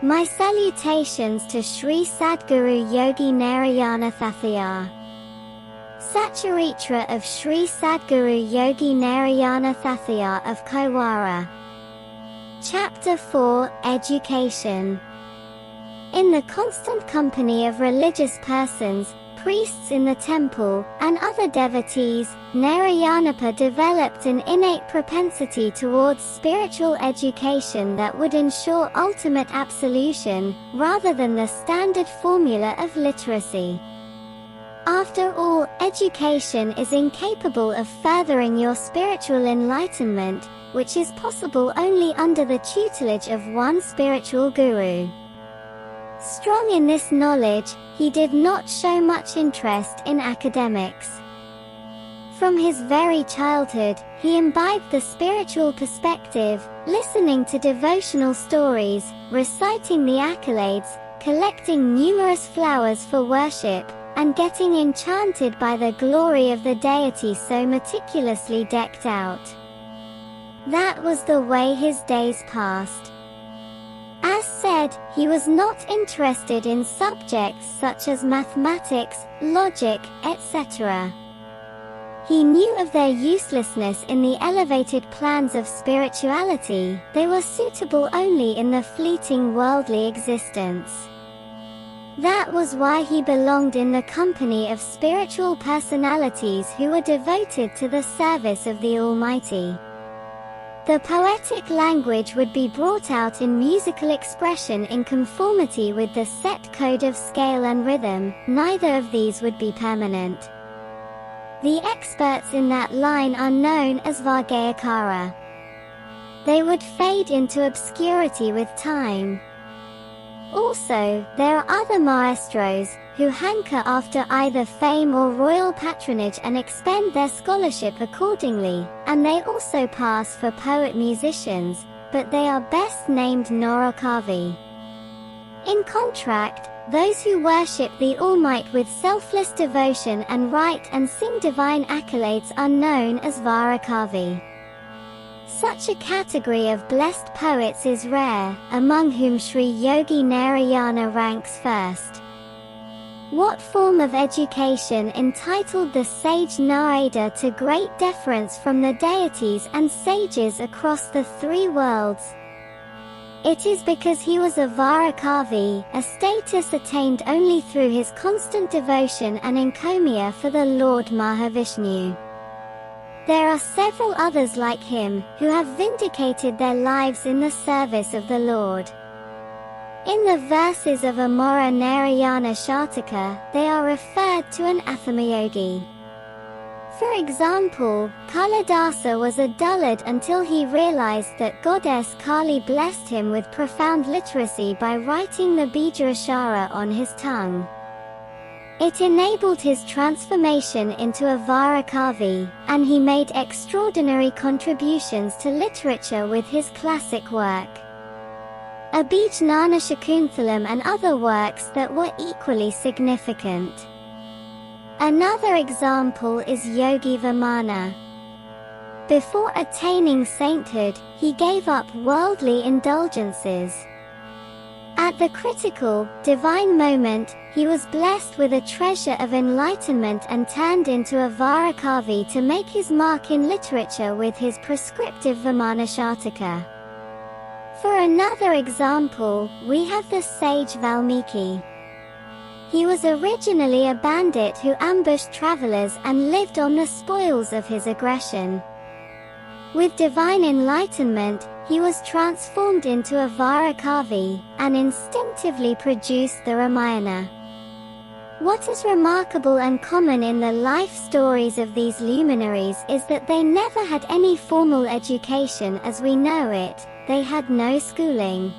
My salutations to Shri Sadguru Yogi Nareyana Thathayaa. Satcharitra of Shri Sadguru Yogi Nareyana Thathayaa of Kaiwara. Chapter 4, Education. In the constant company of religious persons, priests in the temple, and other devotees, Narayana developed an innate propensity towards spiritual education that would ensure ultimate absolution, rather than the standard formula of literacy. After all, education is incapable of furthering your spiritual enlightenment, which is possible only under the tutelage of one spiritual guru. Strong in this knowledge, he did not show much interest in academics. From his very childhood, he imbibed the spiritual perspective, listening to devotional stories, reciting the accolades, collecting numerous flowers for worship, and getting enchanted by the glory of the deity so meticulously decked out. That was the way his days passed. As said, he was not interested in subjects such as mathematics, logic, etc. He knew of their uselessness in the elevated plans of spirituality. They were suitable only in the fleeting worldly existence. That was why he belonged in the company of spiritual personalities who were devoted to the service of the Almighty. The poetic language would be brought out in musical expression in conformity with the set code of scale and rhythm. Neither of these would be permanent. The experts in that line are known as Vargayakara. They would fade into obscurity with time. Also, there are other maestros, who hanker after either fame or royal patronage and expend their scholarship accordingly, and they also pass for poet-musicians, but they are best named Narakavi. In contract, those who worship the Almighty with selfless devotion and write and sing divine accolades are known as Varakavi. Such a category of blessed poets is rare, among whom Sri Yogi Narayana ranks first. What form of education entitled the sage Narada to great deference from the deities and sages across the three worlds? It is because he was a Varakavi, a status attained only through his constant devotion and encomia for the Lord Mahavishnu. There are several others like him, who have vindicated their lives in the service of the Lord. In the verses of Amora Narayana Shataka, they are referred to an Athamayogi. For example, Kalidasa was a dullard until he realized that goddess Kali blessed him with profound literacy by writing the Bijarashara on his tongue. It enabled his transformation into a Varakavi, and he made extraordinary contributions to literature with his classic work. Abhijnana Shakunthalam and other works that were equally significant. Another example is Yogi Vamana. Before attaining sainthood, he gave up worldly indulgences. At the critical, divine moment, he was blessed with a treasure of enlightenment and turned into a Varakavi to make his mark in literature with his prescriptive Vamana Shataka. For another example, we have the sage Valmiki. He was originally a bandit who ambushed travelers and lived on the spoils of his aggression. With divine enlightenment, he was transformed into a Varakavi, and instinctively produced the Ramayana. What is remarkable and common in the life stories of these luminaries is that they never had any formal education as we know it. They had no schooling.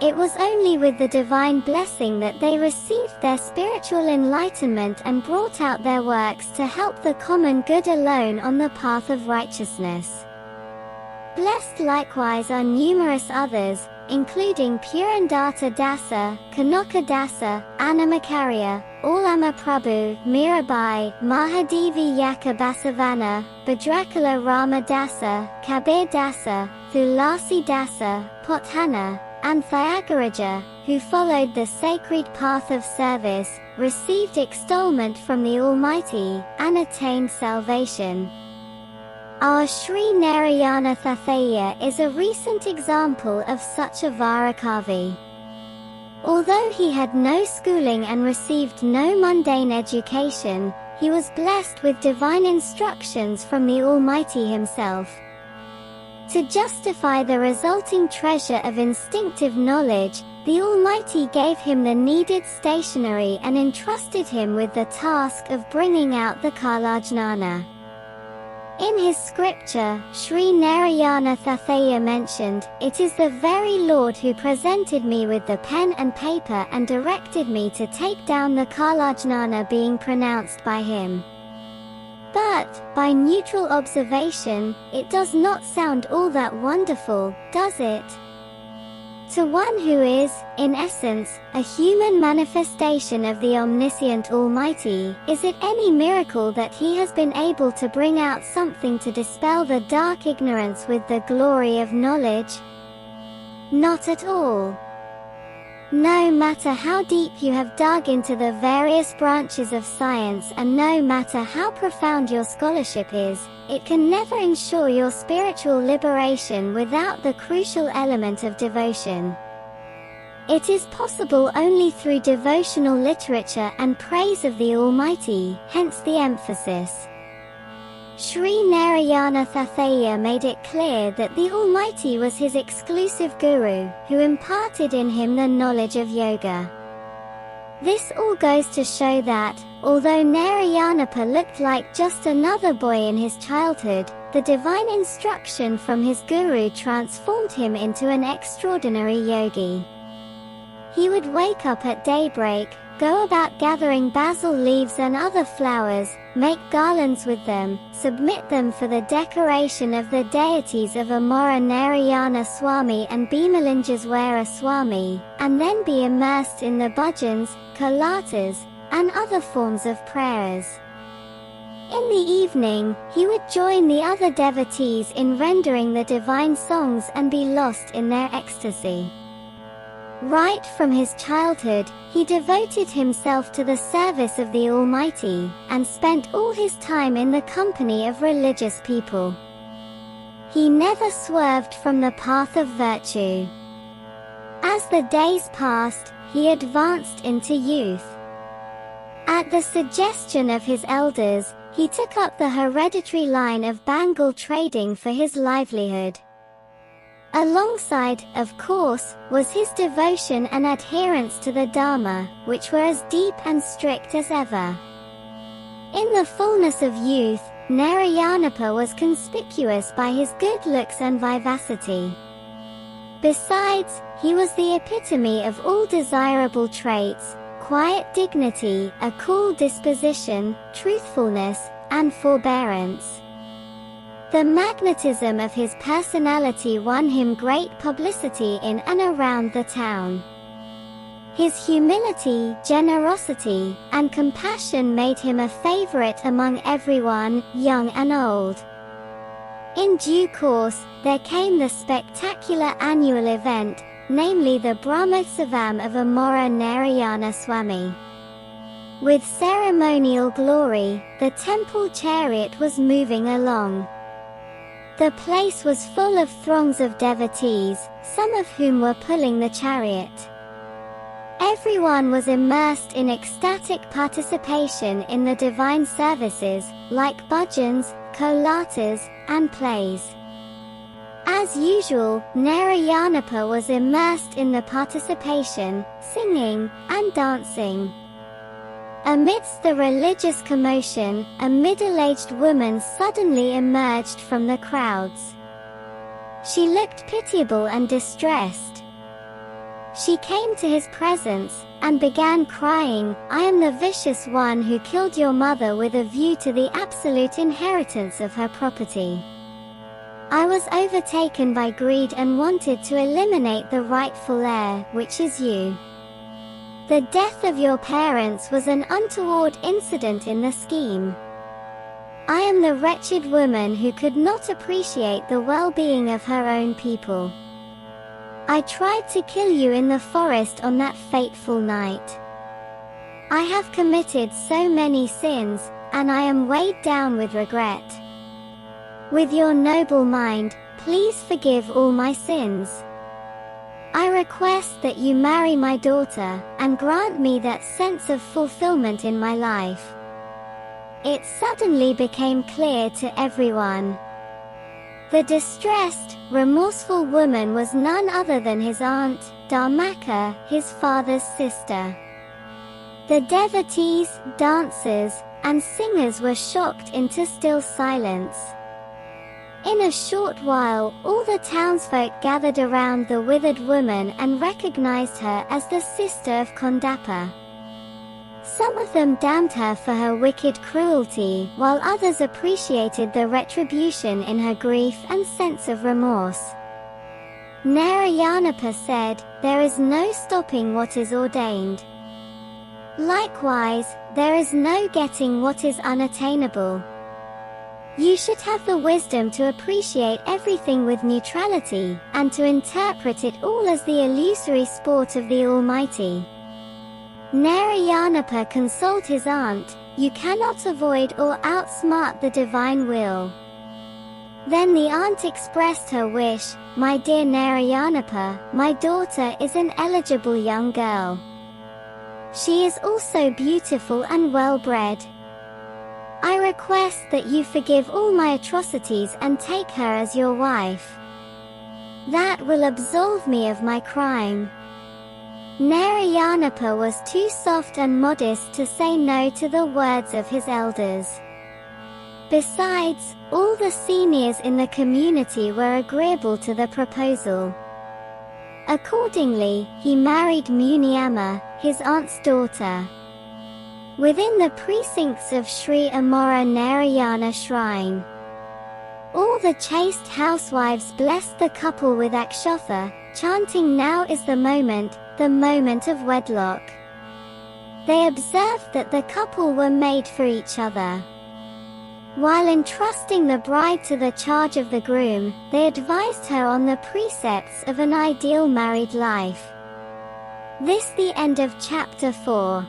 It was only with the divine blessing that they received their spiritual enlightenment and brought out their works to help the common good alone on the path of righteousness. Blessed likewise are numerous others, including Purandata Dasa, Kanaka Dasa, Annamakarya, Allama Prabhu, Mirabai, Mahadevi Yaka Basavana, Bhadrakala Rama Dasa, Kabir Dasa, Thulasi Dasa, Pothana, and Thyagaraja, who followed the sacred path of service, received extolment from the Almighty, and attained salvation. Our Shri Nareyana Thathayaa is a recent example of such a Varakavi. Although he had no schooling and received no mundane education, he was blessed with divine instructions from the Almighty himself. To justify the resulting treasure of instinctive knowledge, the Almighty gave him the needed stationery and entrusted him with the task of bringing out the Kalajnana. In his scripture, Shri Nareyana Thathayaa mentioned, "It is the very Lord who presented me with the pen and paper and directed me to take down the Kalajnana being pronounced by him." But, by neutral observation, it does not sound all that wonderful, does it? To one who is, in essence, a human manifestation of the omniscient Almighty, is it any miracle that he has been able to bring out something to dispel the dark ignorance with the glory of knowledge? Not at all. No matter how deep you have dug into the various branches of science and no matter how profound your scholarship is, it can never ensure your spiritual liberation without the crucial element of devotion. It is possible only through devotional literature and praise of the Almighty, hence the emphasis. Shri Nareyana Thathayaa made it clear that the Almighty was his exclusive guru, who imparted in him the knowledge of yoga. This all goes to show that, although Narayanapa looked like just another boy in his childhood, the divine instruction from his guru transformed him into an extraordinary yogi. He would wake up at daybreak, go about gathering basil leaves and other flowers, make garlands with them, submit them for the decoration of the deities of Amora Narayana Swami and Bhimalingeswara Swami, and then be immersed in the bhajans, kalatas, and other forms of prayers. In the evening, he would join the other devotees in rendering the divine songs and be lost in their ecstasy. Right from his childhood, he devoted himself to the service of the Almighty, and spent all his time in the company of religious people. He never swerved from the path of virtue. As the days passed, he advanced into youth. At the suggestion of his elders, he took up the hereditary line of Bengal trading for his livelihood. Alongside, of course, was his devotion and adherence to the Dharma, which were as deep and strict as ever. In the fullness of youth, Narayanapa was conspicuous by his good looks and vivacity. Besides, he was the epitome of all desirable traits: quiet dignity, a cool disposition, truthfulness, and forbearance. The magnetism of his personality won him great publicity in and around the town. His humility, generosity, and compassion made him a favorite among everyone, young and old. In due course, there came the spectacular annual event, namely the Brahmotsavam of Amora Narayana Swami. With ceremonial glory, the temple chariot was moving along. The place was full of throngs of devotees, some of whom were pulling the chariot. Everyone was immersed in ecstatic participation in the divine services, like bhajans, kolatas, and plays. As usual, Narayanapa was immersed in the participation, singing, and dancing. Amidst the religious commotion, a middle-aged woman suddenly emerged from the crowds. She looked pitiable and distressed. She came to his presence, and began crying, "I am the vicious one who killed your mother with a view to the absolute inheritance of her property. I was overtaken by greed and wanted to eliminate the rightful heir, which is you. The death of your parents was an untoward incident in the scheme. I am the wretched woman who could not appreciate the well-being of her own people. I tried to kill you in the forest on that fateful night. I have committed so many sins, and I am weighed down with regret. With your noble mind, please forgive all my sins. I request that you marry my daughter, and grant me that sense of fulfillment in my life. It suddenly became clear to everyone. The distressed, remorseful woman was none other than his aunt, Dharmaka, his father's sister. The devotees, dancers, and singers were shocked into still silence. In a short while, all the townsfolk gathered around the withered woman and recognized her as the sister of Kondappa. Some of them damned her for her wicked cruelty, while others appreciated the retribution in her grief and sense of remorse. Narayana said, "There is no stopping what is ordained. Likewise, there is no getting what is unattainable. You should have the wisdom to appreciate everything with neutrality, and to interpret it all as the illusory sport of the Almighty." Narayana consoled his aunt, "You cannot avoid or outsmart the divine will." Then the aunt expressed her wish, "My dear Narayana, my daughter is an eligible young girl. She is also beautiful and well-bred. I request that you forgive all my atrocities and take her as your wife. That will absolve me of my crime." Narayana was too soft and modest to say no to the words of his elders. Besides, all the seniors in the community were agreeable to the proposal. Accordingly, he married Muniamma, his aunt's daughter. Within the precincts of Sri Amora Narayana Shrine, all the chaste housewives blessed the couple with akshotha, chanting, "Now is the moment of wedlock." They observed that the couple were made for each other. While entrusting the bride to the charge of the groom, they advised her on the precepts of an ideal married life. This the end of chapter 4.